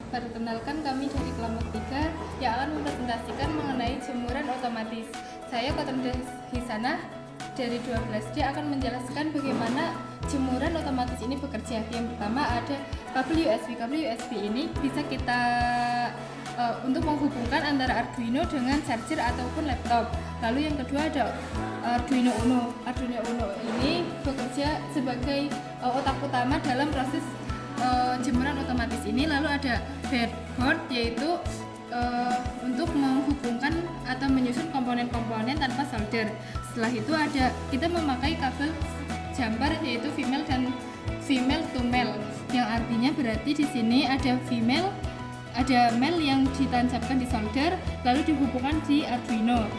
Perkenalkan, kami dari kelompok 3 yang akan mempresentasikan mengenai jemuran otomatis. Saya Kotrenda Hisana dari 12D akan menjelaskan bagaimana jemuran otomatis ini bekerja. Yang pertama ada kabel USB. Kabel USB ini bisa kita untuk menghubungkan antara Arduino dengan charger ataupun laptop. Lalu yang kedua ada Arduino Uno. Arduino Uno ini bekerja sebagai otak utama dalam proses jemuran otomatis ini. Lalu ada breadboard, yaitu untuk menghubungkan atau menyusun komponen-komponen tanpa solder. Setelah itu ada kita memakai kabel jumper, yaitu female dan female to male, yang artinya berarti di sini ada female, ada male yang ditancapkan di solder lalu dihubungkan di Arduino,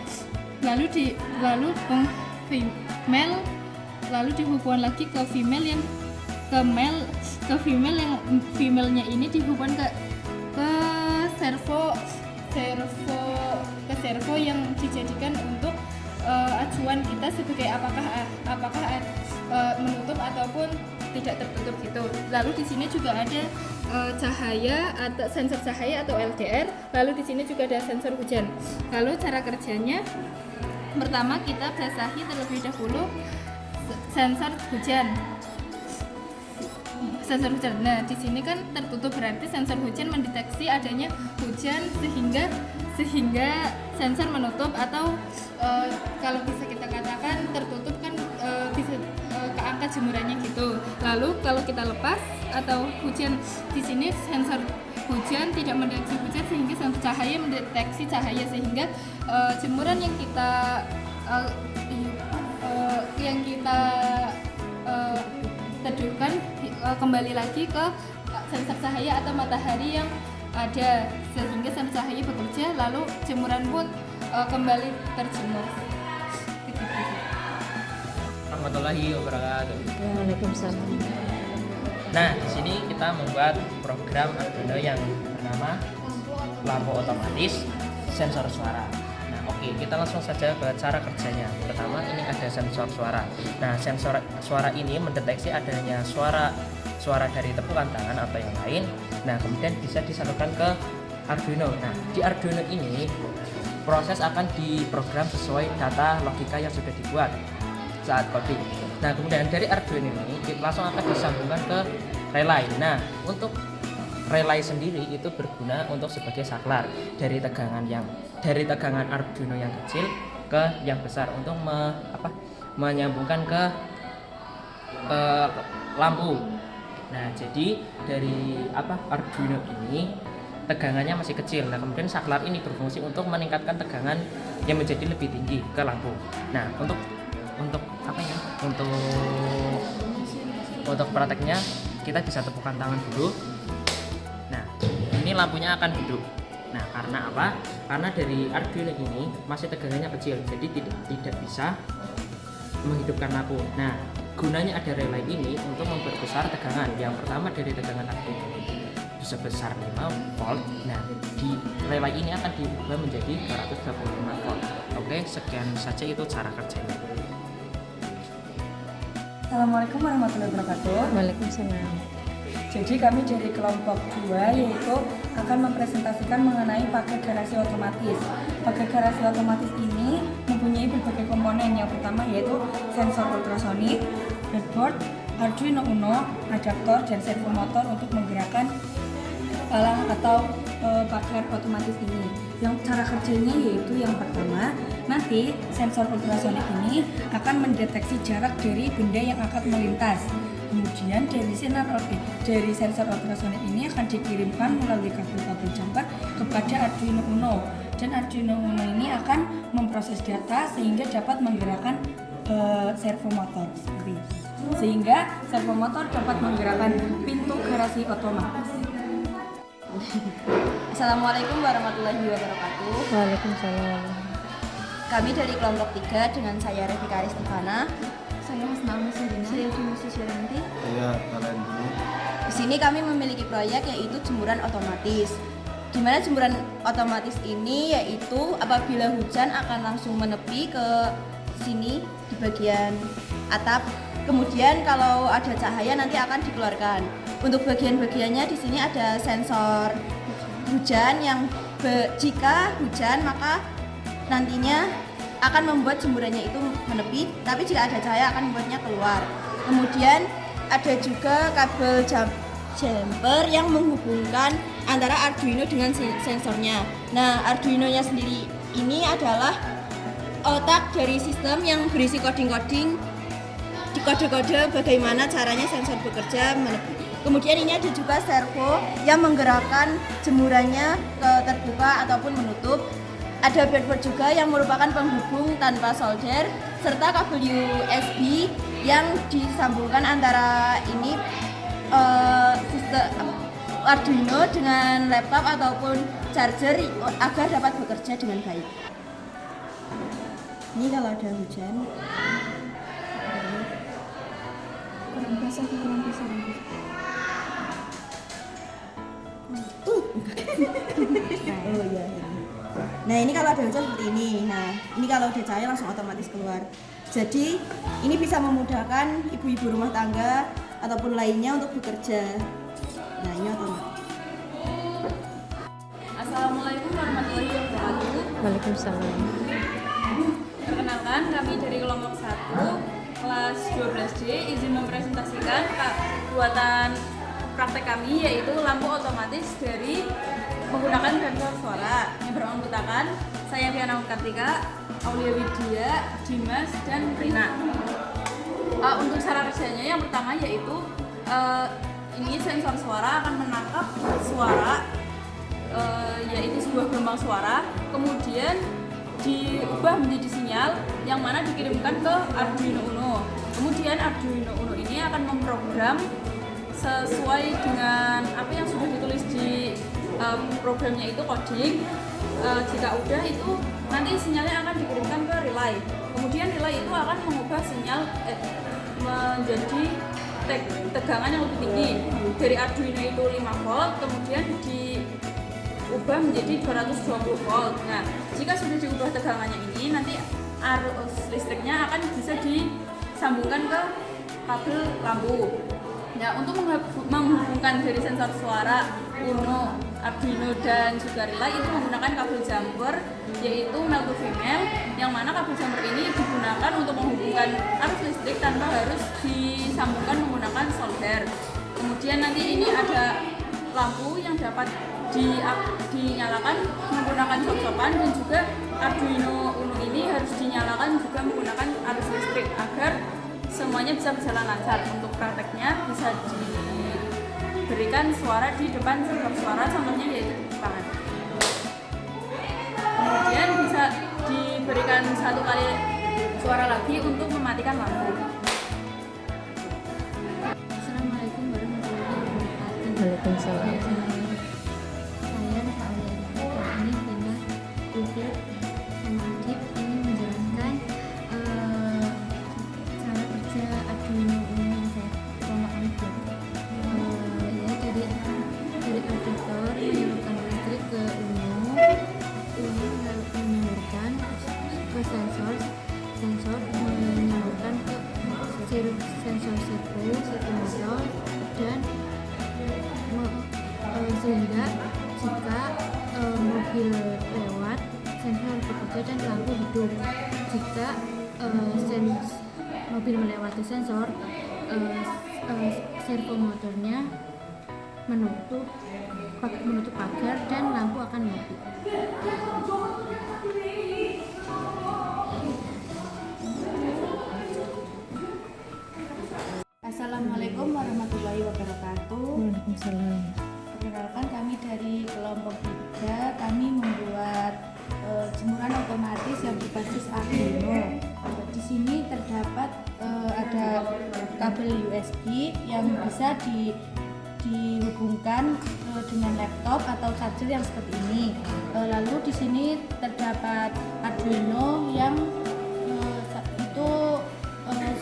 lalu female lalu dihubungkan lagi ke female yang ke female yang female-nya ini dihubungkan ke servo yang dijadikan untuk acuan kita sebagai apakah menutup ataupun tidak tertutup gitu. Lalu di sini juga ada cahaya atau sensor cahaya atau LDR. Lalu di sini juga ada sensor hujan. Lalu cara kerjanya, pertama kita basahi terlebih dahulu sensor hujan. Nah, di sini kan tertutup, berarti sensor hujan mendeteksi adanya hujan sehingga sensor menutup, atau kalau bisa kita katakan tertutup kan bisa keangkat jemurannya gitu. Lalu kalau kita lepas atau hujan, di sini sensor hujan tidak mendeteksi hujan sehingga sensor cahaya mendeteksi cahaya, sehingga jemuran yang kita teduhkan kembali lagi ke sensor cahaya atau matahari yang ada, sehingga sensor cahaya bekerja lalu jemuran pun kembali terjemur. Warahmatullahi wabarakatuh. Waalaikumsalam. Nah, di sini kita membuat program Arduino yang bernama lampu otomatis sensor suara. Nah, oke, kita langsung saja ke cara kerjanya. Pertama, ini ada sensor suara. Nah, sensor suara ini mendeteksi adanya suara dari tepukan tangan atau yang lain. Nah, kemudian bisa disalurkan ke Arduino. Nah, di Arduino ini proses akan diprogram sesuai data logika yang sudah dibuat saat coding. Nah, kemudian dari Arduino ini langsung akan disambungkan ke relay. Nah, untuk relay sendiri itu berguna untuk sebagai saklar dari tegangan Arduino yang kecil ke yang besar untuk menyambungkan ke lampu. Nah, jadi dari Arduino ini tegangannya masih kecil. Nah, kemudian saklar ini berfungsi untuk meningkatkan tegangan yang menjadi lebih tinggi ke lampu. Nah, untuk prakteknya kita bisa tepukan tangan dulu. Nah, ini lampunya akan hidup. Nah, karena apa? Karena dari Arduino ini masih tegangannya kecil, jadi tidak bisa menghidupkan lampu. Nah, gunanya ada relay ini untuk memperbesar tegangan. Yang pertama dari tegangan Arduino sebesar 5 volt. Nah, di relay ini akan diubah menjadi 225 volt. Oke, sekian saja itu cara kerjanya. Assalamualaikum warahmatullahi wabarakatuh. Waalaikumsalam. Jadi kami dari kelompok 2 yaitu akan mempresentasikan mengenai paket garasi otomatis. Paket garasi otomatis ini mempunyai berbagai komponen. Yang pertama yaitu sensor ultrasonik, breadboard, Arduino Uno, adaptor, dan servo motor untuk menggerakkan palang atau paket otomatis ini. Yang cara kerjanya yaitu yang pertama, nanti sensor ultrasonik ini akan mendeteksi jarak dari benda yang akan melintas. Kemudian dari sensor ultrasonik ini akan dikirimkan melalui kabel-kabel jumper kepada Arduino Uno, dan Arduino Uno ini akan memproses data sehingga dapat menggerakkan servo motor seperti itu. Sehingga servo motor dapat menggerakkan pintu garasi otomatis. Assalamualaikum warahmatullahi wabarakatuh. Waalaikumsalam. Kami dari kelompok 3 dengan saya Revika Aristifana. Saya Hasnama Serina. Saya Dimusi Syarianti. Saya kalian dulu. Di sini kami memiliki proyek yaitu jemuran otomatis. Di mana jemuran otomatis ini yaitu apabila hujan akan langsung menepi ke sini di bagian atap Kemudian kalau ada cahaya nanti akan dikeluarkan. Untuk bagian-bagiannya di sini ada sensor hujan yang jika hujan maka nantinya akan membuat jemurannya itu menepi, tapi jika ada cahaya akan membuatnya keluar. Kemudian ada juga kabel jumper yang menghubungkan antara Arduino dengan sensornya. Nah, Arduino-nya sendiri ini adalah otak dari sistem yang berisi coding-coding di kode-kode bagaimana caranya sensor bekerja menepi. Kemudian ini ada juga servo yang menggerakkan jemurannya ke terbuka ataupun menutup. Ada breadboard juga yang merupakan penghubung tanpa solder serta kabel USB yang disambungkan antara ini sistem Arduino dengan laptop ataupun charger agar dapat bekerja dengan baik. Ini kalau ada hujan. Kurang basah. Oh iya. Nah ini kalau ada hujan seperti ini. Nah ini kalau ada cahaya langsung otomatis keluar. Jadi ini bisa memudahkan ibu-ibu rumah tangga ataupun lainnya untuk bekerja. Nah ini otomatis. Assalamualaikum warahmatullahi wabarakatuh. Waalaikumsalam. Perkenalkan, kami dari kelompok 1 kelas 12D izin mempresentasikan buatan praktek kami, yaitu lampu otomatis dari menggunakan sensor suara yang beranggotakan saya Fiana Kartika, Aulia Widya, Dimas, dan Rina. Untuk cara kerjanya yang pertama yaitu ini sensor suara akan menangkap suara, yaitu sebuah gelombang suara, kemudian diubah menjadi sinyal yang mana dikirimkan ke Arduino Uno. Kemudian Arduino Uno ini akan memprogram sesuai dengan apa yang sudah ditulis di programnya itu coding. Jika udah itu nanti sinyalnya akan dikirimkan ke relay. Kemudian relay itu akan mengubah sinyal menjadi tegangan yang lebih tinggi. Dari Arduino itu 5 volt, kemudian diubah menjadi 220 volt. Nah, jika sudah diubah tegangannya ini, nanti arus listriknya akan bisa disambungkan ke kabel lampu. Nah, untuk menghubungkan dari sensor suara Uno, Arduino, dan juga relay itu menggunakan kabel jumper, yaitu male to female, yang mana kabel jumper ini digunakan untuk menghubungkan arus listrik tanpa harus disambungkan menggunakan solder. Kemudian nanti ini ada lampu yang dapat dinyalakan menggunakan cop-copan, dan juga Arduino Uno ini harus dinyalakan juga menggunakan arus listrik agar semuanya bisa berjalan lancar. Untuk prakteknya bisa diberikan suara di depan sensor suara, contohnya yaitu tangan. Kemudian bisa diberikan 1 kali suara lagi untuk mematikan lampu. Assalamualaikum warahmatullahi wabarakatuh. Waalaikumsalam. Saya Aulia Widya. Ini Vina Ufil sama Adib ingin menjelaskan cara kerja Arduino Uno yang saya kelompok itu. Ya dari adaptor menyalurkan listrik ke Uno menyalurkan ke sensor menyalurkan ke sensor servo motor, dan sehingga jika mobil lewat sensor bekerja dan lampu hidup. Jika mobil melewati sensor, servo motornya menutup pagar dan lampu akan mati. Assalamualaikum warahmatullahi wabarakatuh. Waalaikumsalam. Perkenalkan, kami dari kelompok 3, kami membuat jemuran otomatis yang berbasis Arduino. Di sini terdapat ada kabel USB yang bisa dihubungkan dengan laptop atau charger yang seperti ini. Lalu di sini terdapat Arduino yang itu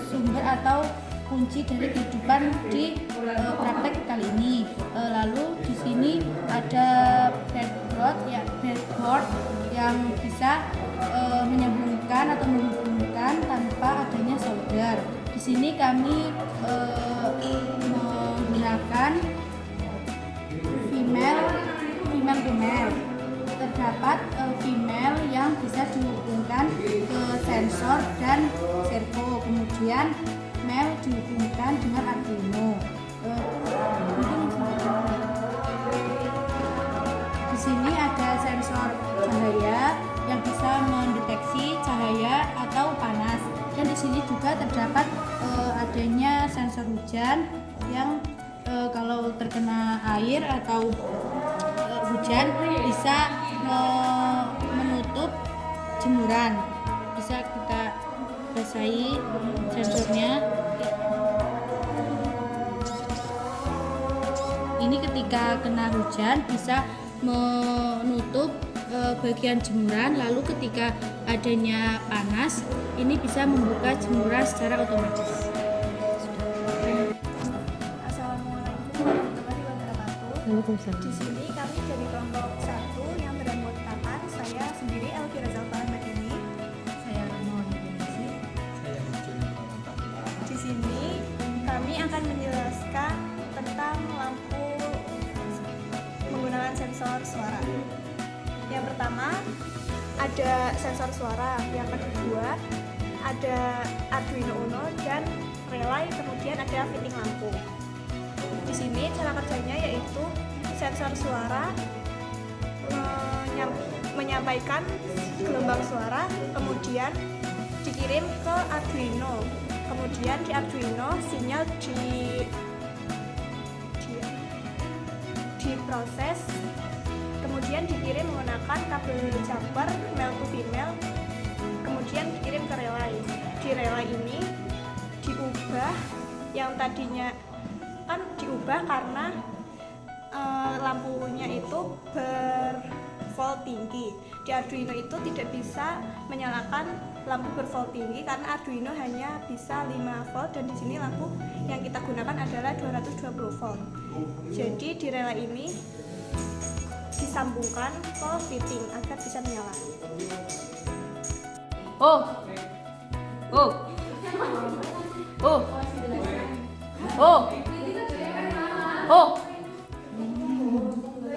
sumber atau kunci dari kehidupan di praktek kali ini. Lalu di sini ada breadboard yang bisa menyambungkan atau menghubungkan tanpa adanya solder. Di Di sini kami menggunakan female to male. Terdapat female yang bisa dihubungkan ke sensor dan servo, kemudian male dihubungkan dengan Arduino. Di sini ada sensor cahaya yang bisa mendeteksi cahaya atau panas, dan di sini juga terdapat adanya sensor hujan yang kalau terkena air atau hujan bisa menutup jemuran. Bisa kita basahi sensornya. Ini ketika kena hujan bisa menutup bagian jemuran, lalu ketika adanya panas ini bisa membuka jemuran secara otomatis. Assalamualaikum warahmatullahi wabarakatuh. Waalaikumsalam. Di sini kami dari kelompok 1 yang beranggotakan saya sendiri Elvira Zalfan Madini. Saya Rano Indonesia. Di sini kami akan menjelaskan tentang lampu menggunakan sensor suara. Yang pertama ada sensor suara, yang kedua ada Arduino Uno dan relay, kemudian ada fitting lampu. Di sini cara kerjanya yaitu sensor suara menyampaikan gelombang suara, kemudian dikirim ke Arduino. Kemudian di Arduino sinyal diproses, kemudian dikirim menggunakan kabel jumper male to female, kemudian dikirim ke relay. Di relay ini diubah, yang tadinya kan diubah karena lampunya itu bervolt tinggi. Di Arduino itu tidak bisa menyalakan lampu bervolt tinggi karena Arduino hanya bisa 5 volt, dan di sini lampu yang kita gunakan adalah 220 volt. Jadi di relay ini disambungkan ke fitting agar bisa menyala. Oh.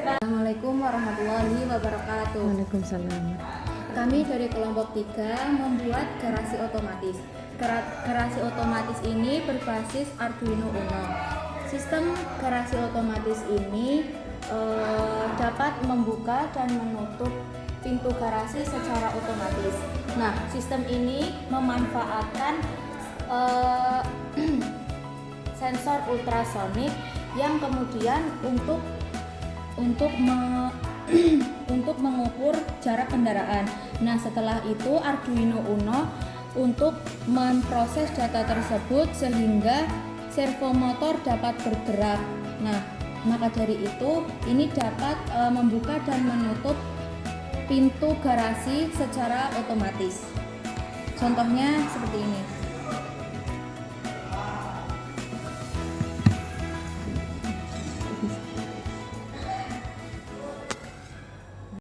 Assalamualaikum warahmatullahi wabarakatuh. Waalaikumsalam. Kami dari kelompok 3 membuat garasi otomatis. Garasi otomatis ini berbasis Arduino Uno. Sistem garasi otomatis ini dapat membuka dan menutup pintu garasi secara otomatis. Nah, sistem ini memanfaatkan sensor ultrasonik yang kemudian untuk mengukur jarak kendaraan. Nah, setelah itu Arduino Uno untuk memproses data tersebut sehingga servomotor dapat bergerak. Nah, maka dari itu ini dapat membuka dan menutup pintu garasi secara otomatis. Contohnya seperti ini.